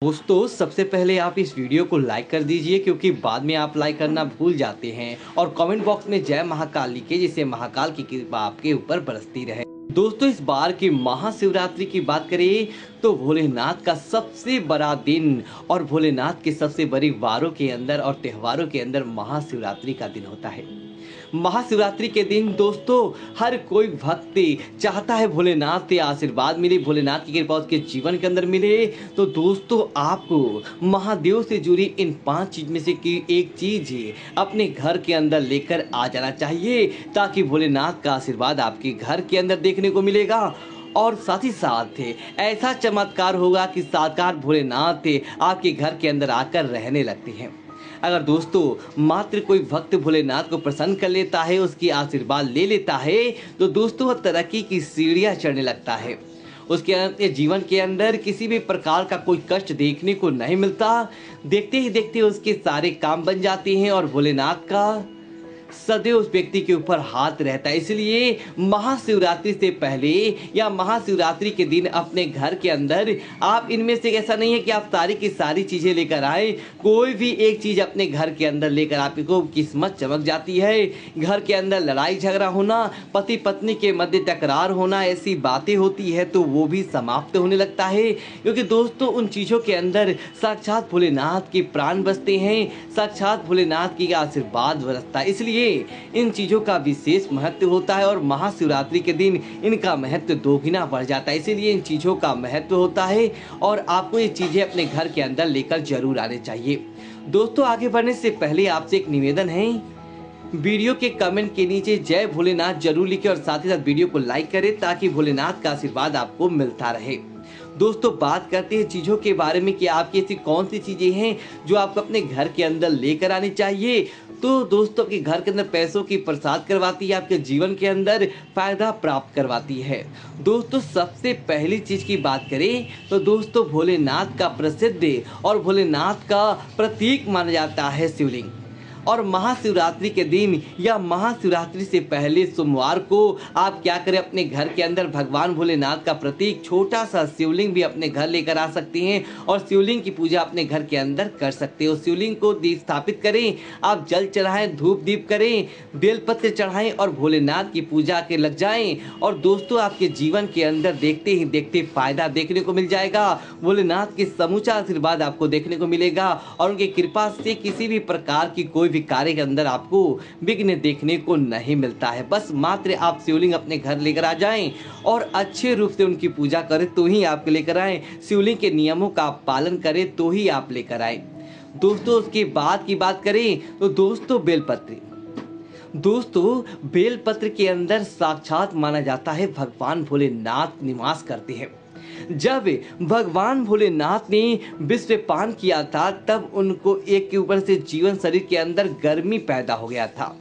दोस्तों सबसे पहले आप इस वीडियो को लाइक कर दीजिए क्योंकि बाद में आप लाइक करना भूल जाते हैं और कमेंट बॉक्स में जय महाकाल लिखिए जिससे महाकाल की कृपा आपके ऊपर बरसती रहे। दोस्तों इस बार की महाशिवरात्रि की बात करें तो भोलेनाथ का सबसे बड़ा दिन और भोलेनाथ के सबसे बड़ी वारों के अंदर और त्योहारों के अंदर महाशिवरात्रि का दिन होता है। महाशिवरात्रि के दिन दोस्तों हर कोई भक्त चाहता है भोलेनाथ से आशीर्वाद मिले, भोलेनाथ की कृपा उसके जीवन के अंदर मिले। तो दोस्तों आपको महादेव से जुड़ी इन 5 चीज में से की एक चीज अपने घर के अंदर लेकर आ जाना चाहिए ताकि भोलेनाथ का आशीर्वाद आपके घर के अंदर देखने को मिलेगा और साथ ही साथ ऐसा चमत्कार होगा कि साकार भोलेनाथ आपके घर के अंदर आकर रहने लगते हैं। अगर दोस्तों मात्र कोई भक्त भोलेनाथ को प्रसन्न कर लेता है, उसकी आशीर्वाद ले लेता है तो दोस्तों वह तरक्की की सीढ़ियां चढ़ने लगता है। उसके जीवन के अंदर किसी भी प्रकार का कोई कष्ट देखने को नहीं मिलता। देखते ही देखते उसके सारे काम बन जाते हैं और भोलेनाथ का सदैव उस व्यक्ति के ऊपर हाथ रहता है। इसलिए महाशिवरात्रि से पहले या महाशिवरात्रि के दिन अपने घर के अंदर आप इनमें से ऐसा नहीं है कि आप सारी की सारी चीजें लेकर आए, कोई भी एक चीज अपने घर के अंदर लेकर आपको किस्मत चमक जाती है। घर के अंदर लड़ाई झगड़ा होना, पति पत्नी के मध्य टकरार होना, ऐसी बातें होती है तो वो भी समाप्त होने लगता है क्योंकि दोस्तों उन चीजों के अंदर साक्षात भोलेनाथ के प्राण बसते हैं, साक्षात भोलेनाथ की आशीर्वाद बरसता है। इसलिए इन चीजों का विशेष महत्व होता है और महाशिवरात्रि के दिन इनका महत्व दोगुना बढ़ जाता है। इसीलिए इन चीजों का महत्व होता है और आपको ये चीजें अपने घर के अंदर लेकर जरूर आने चाहिए। दोस्तों आगे बढ़ने से पहले आपसे एक निवेदन है, वीडियो के कमेंट के नीचे जय भोलेनाथ जरूर लिखें और साथ ही साथ वीडियो को लाइक करें ताकि भोलेनाथ का आशीर्वाद आपको मिलता रहे। दोस्तों बात करते हैं चीज़ों के बारे में कि आपकी ऐसी कौन सी चीज़ें हैं जो आपको अपने घर के अंदर लेकर आनी चाहिए। तो दोस्तों के घर के अंदर पैसों की प्रसाद करवाती है, आपके जीवन के अंदर फायदा प्राप्त करवाती है। दोस्तों सबसे पहली चीज़ की बात करें तो दोस्तों भोलेनाथ का प्रसिद्ध और भोलेनाथ का प्रतीक माना जाता है शिवलिंग। और महाशिवरात्रि के दिन या महाशिवरात्रि से पहले सोमवार को आप क्या करें, अपने घर के अंदर भगवान भोलेनाथ का प्रतीक छोटा सा शिवलिंग भी अपने घर लेकर आ सकते हैं और शिवलिंग की पूजा अपने घर के अंदर कर सकते हो। शिवलिंग को स्थापित करें, आप जल चढ़ाएं, धूप दीप करें, बेलपत्र चढ़ाएं और भोलेनाथ की पूजा के लग जाएं और दोस्तों आपके जीवन के अंदर देखते ही देखते फायदा देखने को मिल जाएगा। भोलेनाथ के समूचा आशीर्वाद आपको देखने को मिलेगा और उनकी कृपा से किसी भी प्रकार की कोई कार्य के अंदर आपको विघ्न देखने को नहीं मिलता है। बस मात्र आप शिवलिंग अपने घर लेकर आ जाएं और अच्छे रूप से उनकी पूजा करें तो ही आप लेकर आएं, शिवलिंग के नियमों का पालन करें तो ही आप लेकर आएं। दोस्तों उसके बाद की बात करें तो दोस्तों बेलपत्र के अंदर साक्षात माना जाता है भगवान भोलेनाथ निवास करते हैं। जब भगवान भोलेनाथ ने विश्व पान किया था तब उनको एक के ऊपर से जीवन शरीर के अंदर गर्मी पैदा हो गया था।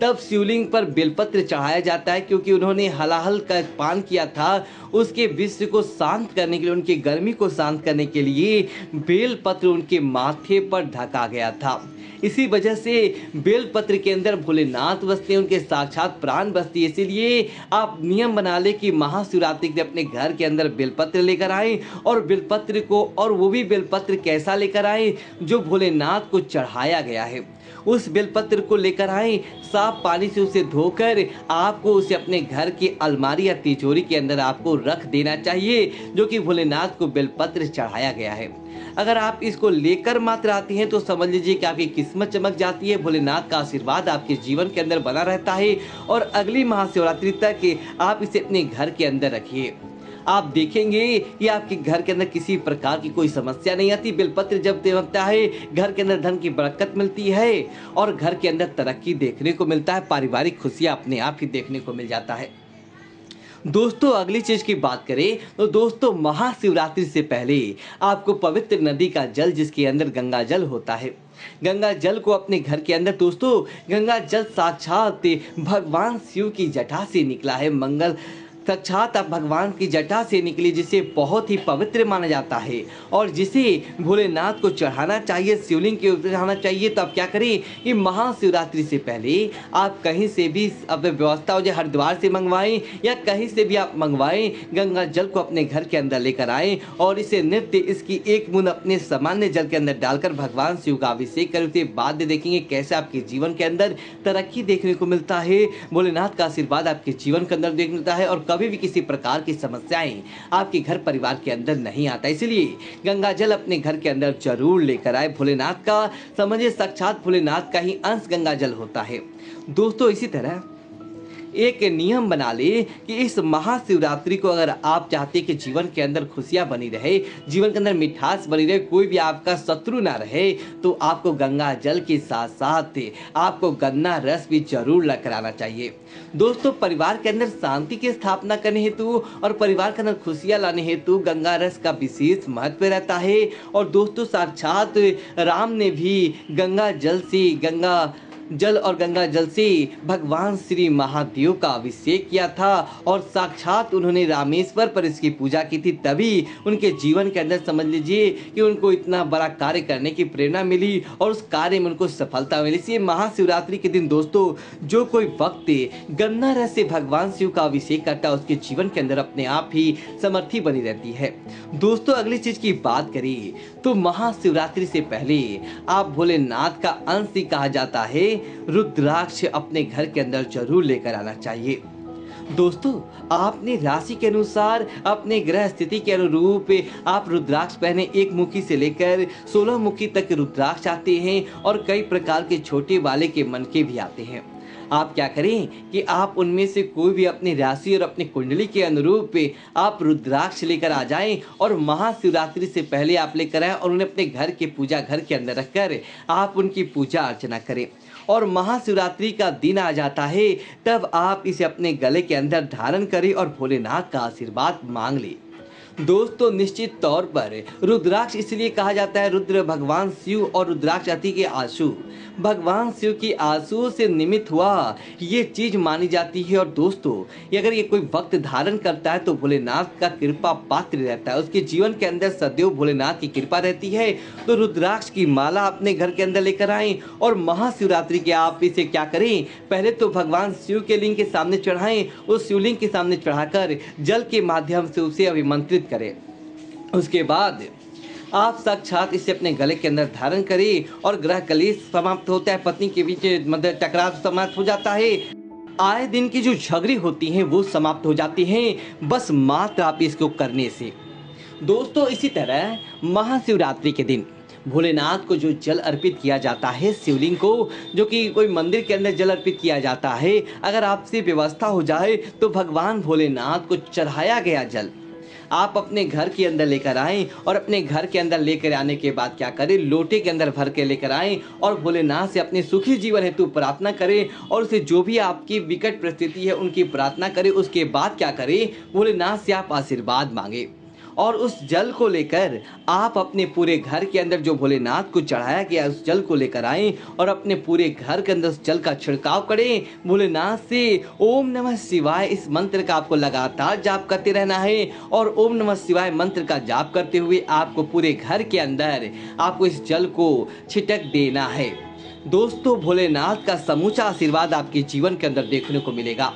तब शिवलिंग पर बेलपत्र चढ़ाया जाता है क्योंकि उन्होंने हलाहल का पान किया था। उसके विश्व को शांत करने के लिए, उनकी गर्मी को शांत करने के लिए बेलपत्र उनके माथे पर ढका गया था। इसी वजह से बेलपत्र के अंदर भोलेनाथ बसते हैं, उनके साक्षात प्राण बसती है। इसीलिए आप नियम बना ले कि महाशिवरात्रि के अपने घर के अंदर बेलपत्र लेकर आए और बेलपत्र को, और वो भी बेलपत्र कैसा लेकर आए जो भोलेनाथ को चढ़ाया गया है, उस बेलपत्र को लेकर आए, साफ पानी से उसे धोकर आपको उसे अपने घर की अलमारी या तिजोरी के अंदर आपको रख देना चाहिए जो कि भोलेनाथ को बेलपत्र चढ़ाया गया है। अगर आप इसको लेकर मात्र आती हैं तो समझ लीजिए कि आपकी किस्मत चमक जाती है, भोलेनाथ का आशीर्वाद आपके जीवन के अंदर बना रहता है और अगली महाशिवरात्रि तक आप इसे अपने घर के अंदर रखिए। आप देखेंगे कि आपके घर के अंदर किसी प्रकार की कोई समस्या नहीं आती। बेलपत्र जब चमकता है घर के अंदर धन की बरकत मिलती है और घर के अंदर तरक्की देखने को मिलता है, पारिवारिक खुशियां अपने आप ही देखने को मिल जाता है। दोस्तों अगली चीज की बात करें तो दोस्तों महाशिवरात्रि से पहले आपको पवित्र नदी का जल, जिसके अंदर गंगा जल होता है, गंगा जल को अपने घर के अंदर, दोस्तों गंगा जल साक्षात भगवान शिव की जटा से निकला है, मंगल साक्षात आप भगवान की जटा से निकली, जिसे बहुत ही पवित्र माना जाता है और जिसे भोलेनाथ को चढ़ाना चाहिए, शिवलिंग के ऊपर चढ़ाना चाहिए। तो आप क्या करें कि महाशिवरात्रि से पहले आप कहीं से भी अपनी व्यवस्था हो जाए, हरिद्वार से मंगवाएं या कहीं से भी आप मंगवाएं, गंगा जल को अपने घर के अंदर लेकर आएं और इसे नित्य इसकी एक बूंद अपने सामान्य जल के अंदर डालकर भगवान शिव का अभिषेक करें। उसके बाद देखेंगे कैसे आपके जीवन के अंदर तरक्की देखने को मिलता है, भोलेनाथ का आशीर्वाद आपके जीवन के अंदर देखने मिलता है और कभी भी किसी प्रकार की समस्याएं आपके घर परिवार के अंदर नहीं आता। इसलिए गंगा जल अपने घर के अंदर जरूर लेकर आए। भोलेनाथ का समझिए साक्षात भोलेनाथ का ही अंश गंगा जल होता है। दोस्तों इसी तरह एक नियम बना ले कि इस महाशिवरात्रि को अगर आप चाहते हैं कि जीवन के अंदर खुशियां बनी रहे, जीवन के अंदर मिठास बनी रहे, कोई भी आपका शत्रु ना रहे, तो आपको गंगा जल के साथ साथ आपको गन्ना रस भी जरूर लेकर आना चाहिए। दोस्तों परिवार के अंदर शांति की स्थापना करने हेतु और परिवार के अंदर खुशियां लाने हेतु गंगा रस का विशेष महत्व रहता है। और दोस्तों साक्षात राम ने भी गंगा जल और गंगा जल से भगवान श्री महादेव का अभिषेक किया था और साक्षात उन्होंने रामेश्वर पर इसकी पूजा की थी, तभी उनके जीवन के अंदर समझ लीजिए कि उनको इतना बड़ा कार्य करने की प्रेरणा मिली और उस कार्य में उनको सफलता मिली। इसलिए महाशिवरात्रि के दिन दोस्तों जो कोई भक्त गन्ना रस से भगवान शिव का अभिषेक करता है उसके जीवन के अंदर अपने आप ही समृद्धि बनी रहती है। दोस्तों अगली चीज की बात करें तो महाशिवरात्रि से पहले आप भोलेनाथ का अंश ही कहा जाता है रुद्राक्ष अपने घर के अंदर जरूर लेकर आना चाहिए। दोस्तों आपने राशि के अनुसार अपने ग्रह स्थिति के अनुरूप आप रुद्राक्ष पहने। 1 मुखी से लेकर 16 मुखी तक रुद्राक्ष आते हैं और कई प्रकार के छोटे वाले के मन के भी आते हैं। आप क्या करें कि आप उनमें से कोई भी अपनी राशि और अपनी कुंडली के अनुरूप आप रुद्राक्ष लेकर आ जाएं और महाशिवरात्रि से पहले आप लेकर आएं और उन्हें अपने घर के पूजा घर के अंदर रखकर आप उनकी पूजा अर्चना करें। और महाशिवरात्रि का दिन आ जाता है तब आप इसे अपने गले के अंदर धारण करें और भोलेनाथ का आशीर्वाद मांग लें। दोस्तों निश्चित तौर पर रुद्राक्ष इसलिए कहा जाता है, रुद्र भगवान शिव और रुद्राक्ष अति के आंसू भगवान शिव की आंसू से निमित्त हुआ ये चीज मानी जाती है। और दोस्तों अगर ये कोई भक्त धारण करता है तो भोलेनाथ का कृपा पात्र रहता है, उसके जीवन के अंदर सदैव भोलेनाथ की कृपा रहती है। तो रुद्राक्ष की माला अपने घर के अंदर लेकर आएं और महाशिवरात्रि के आप इसे क्या करें, पहले तो भगवान शिव के लिंग के सामने चढ़ाएं, उस शिवलिंग के सामने चढ़ाकर जल के माध्यम से उसे अभिमंत्रित करें। उसके बाद आप साक्षात इसे अपने गले के अंदर धारण करें और ग्रह कलेश समाप्त होता है, पत्नी के बीच मतलब टकराव समाप्त हो जाता है, आए दिन की जो झगड़ी होती हैं वो समाप्त हो जाती हैं बस मात्र आप इसको करने से। दोस्तों इसी तरह महाशिवरात्रि के दिन भोलेनाथ को जो जल अर्पित किया जाता है, शिवलिंग को जो कि कोई मंदिर के अंदर जल अर्पित किया जाता है, अगर आपसे व्यवस्था हो जाए तो भगवान भोलेनाथ को चढ़ाया गया जल आप अपने घर के अंदर लेकर आएं और अपने घर के अंदर लेकर आने के बाद क्या करें, लोटे के अंदर भर के लेकर आएं और भोलेनाथ से अपने सुखी जीवन हेतु प्रार्थना करें और उसे जो भी आपकी विकट परिस्थिति है उनकी प्रार्थना करें। उसके बाद क्या करें, भोलेनाथ से आप आशीर्वाद मांगे और उस जल को लेकर आप अपने पूरे घर के अंदर जो भोलेनाथ को चढ़ाया गया उस जल को लेकर आएं और अपने पूरे घर के अंदर उस जल का छिड़काव करें। भोलेनाथ से ओम नमः शिवाय इस मंत्र का आपको लगातार जाप करते रहना है और ओम नमः शिवाय मंत्र का जाप करते हुए आपको पूरे घर के अंदर आपको इस जल को छिटक देना है। दोस्तों भोलेनाथ का समूचा आशीर्वाद आपके जीवन के अंदर देखने को मिलेगा।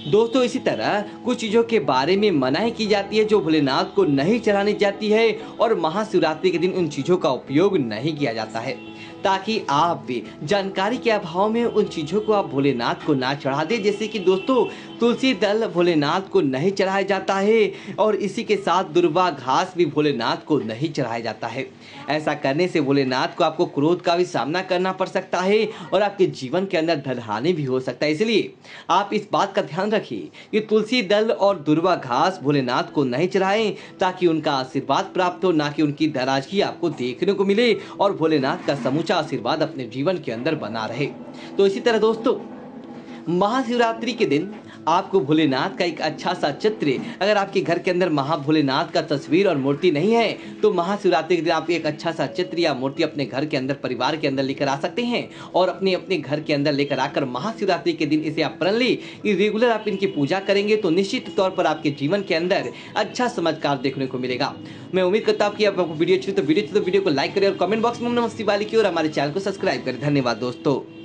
दोस्तों इसी तरह कुछ चीज़ों के बारे में मनाही की जाती है जो भोलेनाथ को नहीं चढ़ानी जाती है और महाशिवरात्रि के दिन उन चीज़ों का उपयोग नहीं किया जाता है, ताकि आप भी जानकारी के अभाव में उन चीज़ों को आप भोलेनाथ को ना चढ़ा दें। जैसे कि दोस्तों तुलसी दल भोलेनाथ को नहीं चढ़ाया जाता है और इसी के साथ दुर्वा घास भी भोलेनाथ को नहीं चढ़ाया जाता है। ऐसा करने से भोलेनाथ को आपको क्रोध का भी सामना करना पड़ सकता है और आपके जीवन के अंदर धनहानि भी हो सकता है। इसलिए आप इस बात का ध्यान रखिए कि तुलसी दल और दुर्वा घास भोलेनाथ को नहीं चढ़ाएं ताकि उनका आशीर्वाद प्राप्त हो, ना कि उनकी नाराजगी आपको देखने को मिले और भोलेनाथ का समूचा आशीर्वाद अपने जीवन के अंदर बना रहे। तो इसी तरह दोस्तों महाशिवरात्रि के दिन आपको भोलेनाथ का एक अच्छा सा चित्र, अगर आपके घर के अंदर महाभोलेनाथ का तस्वीर और मूर्ति नहीं है तो महाशिवरात्रि के दिन आप एक अच्छा सा चित्र या मूर्ति अपने घर के अंदर, परिवार के अंदर लेकर आ सकते हैं और अपने अपने घर के अंदर लेकर आकर महाशिवरात्रि के दिन इसे आप प्रण ली रेगुलर आप इनकी पूजा करेंगे तो निश्चित तौर पर आपके जीवन के अंदर अच्छा चमत्कार देखने को मिलेगा। मैं उम्मीद करता हूं कि आपको वीडियो अच्छी तो वीडियो को लाइक करें और कमेंट बॉक्स में नमः शिवाय लिखिए और हमारे चैनल को सब्सक्राइब करें। धन्यवाद दोस्तों।